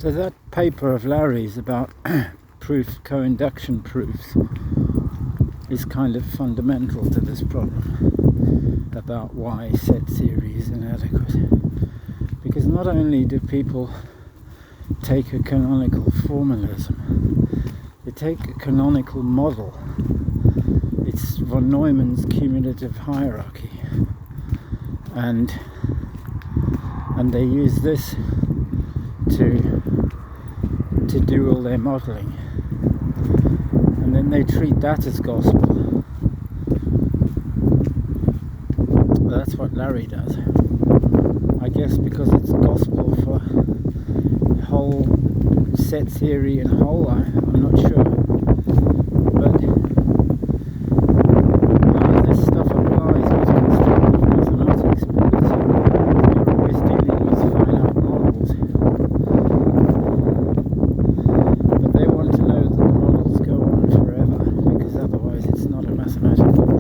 So that paper of Larry's about co-induction proofs is kind of fundamental to this problem about why set theory is inadequate. Because not only do people take a canonical formalism, they take a canonical model. It's von Neumann's cumulative hierarchy, and they use this to do all their modelling, and then they treat that as gospel. Well, that's what Larry does, I guess, because it's gospel for whole set theory and whole. I'm not sure, but this stuff applies with constructive mathematics because you're always dealing with finite models. But they want to know that the models go on forever, because otherwise it's not a mathematical proof.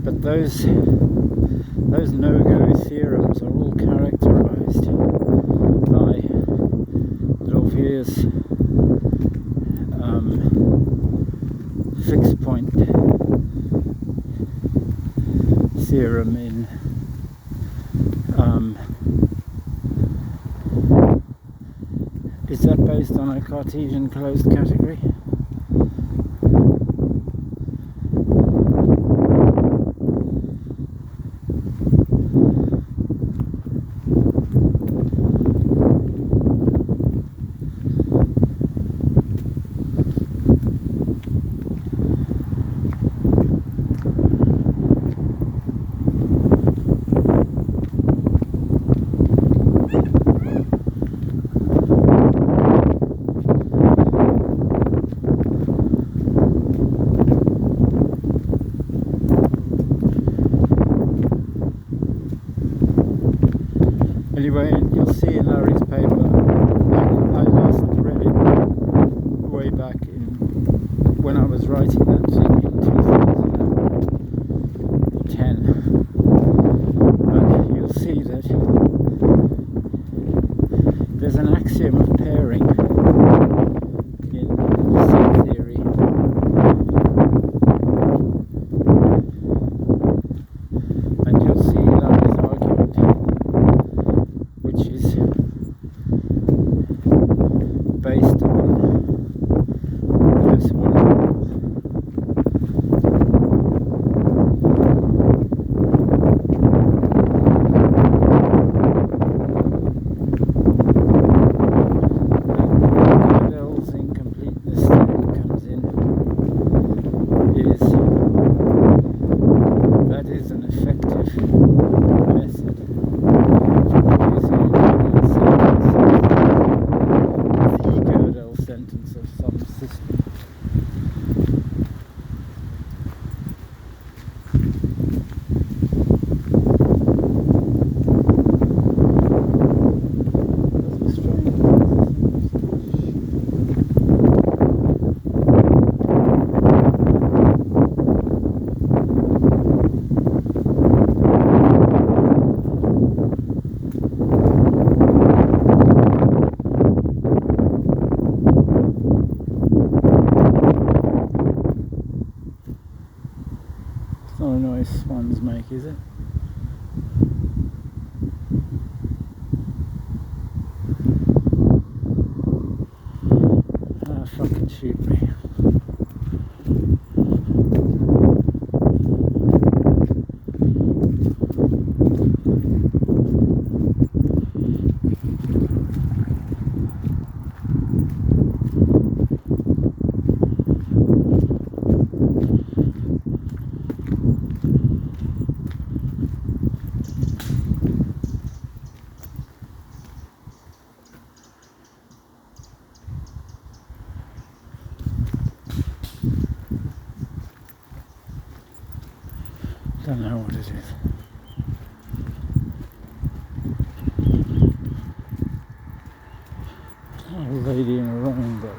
But those no-go theorems are all characterized by Lawvere's Fixpoint theorem in is that based on a Cartesian closed category? Anyway, you'll see in Larry's paper, I last read it way back when I was writing that thing in 2010, but you'll see that there's an axiom of pairing in set theory, and you'll see Larry's argument, which is based on this one rule. And Gödel's incompleteness theorem comes in, that is an effective method for producing a Gödel sentence of some system. It's not a noise swans make, is it? Ah, fucking shoot me. Don't know what it is. Oh, lady in a rowing boat.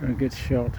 Don't get shot.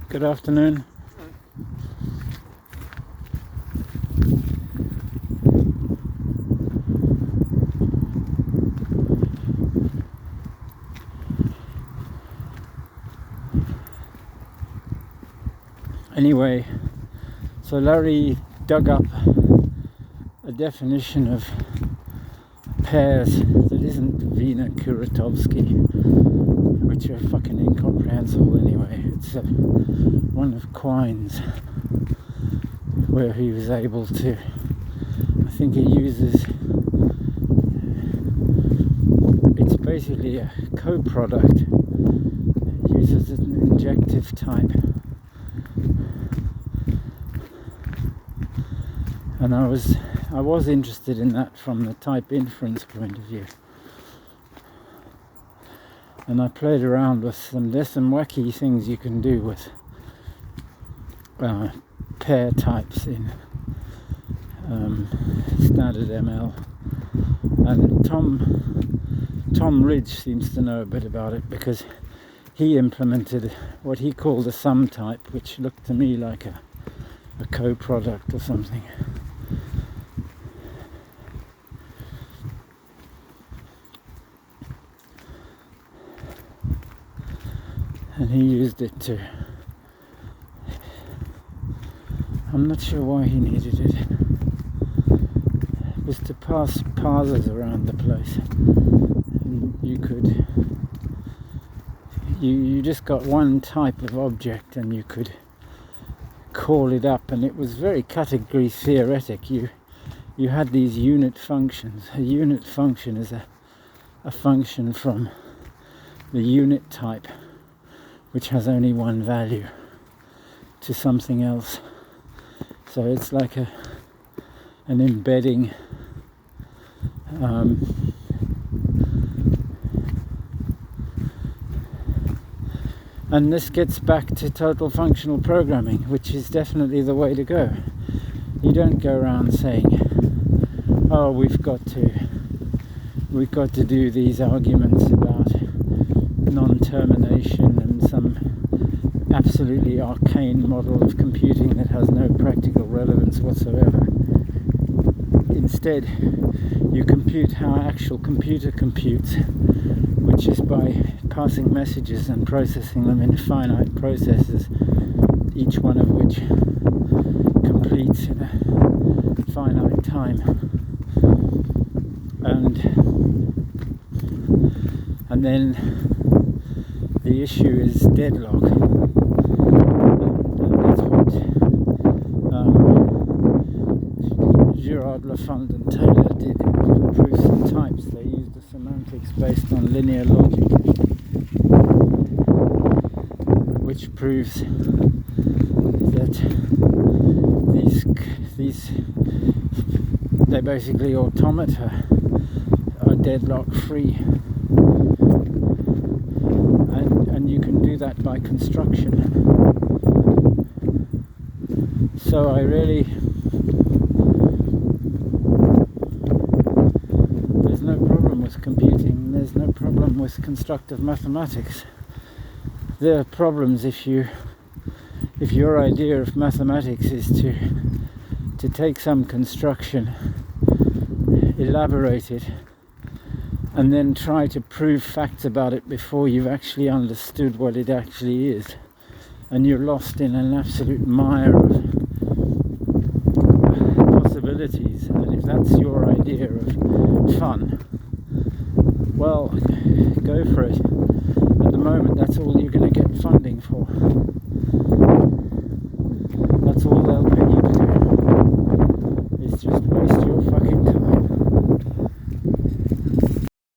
Good afternoon. Anyway, so Larry dug up a definition of pairs that isn't Wiener-Kuratowski, which are fucking incomprehensible anyway. It's one of Quine's, where he was able to, I think he uses, it's basically a co-product, uses an injective type. And I was interested in that from the type inference point of view. And I played around with there's some wacky things you can do with pair types in standard ML. And Tom Ridge seems to know a bit about it, because he implemented what he called a sum type, which looked to me like a co-product or something. And he used it to, I'm not sure why he needed it. It was to pass parsers around the place. And you just got one type of object and you could call it up, and it was very category theoretic. You had these unit functions. A unit function is a function from the unit type, which has only one value, to something else. So it's like an embedding. And this gets back to total functional programming, which is definitely the way to go. You don't go around saying, oh, we've got to do these arguments about non-termination and some absolutely arcane model of computing that has no practical relevance whatsoever. Instead, you compute how an actual computer computes, which is by passing messages and processing them in finite processes, each one of which completes in a finite time. And then the issue is deadlock. And that's what Girard, Lafont and Taylor did in proofs and types. They used the semantics based on linear logic, which proves that the they're basically automata, are deadlock free, and you can do that by construction. So there's no problem with computing, there's no problem with constructive mathematics. There are problems if your idea of mathematics is to take some construction, elaborate it, and then try to prove facts about it before you've actually understood what it actually is, and you're lost in an absolute mire of possibilities. And if that's your idea of fun, well, go for it. At the moment, that's all you're going to get funding for.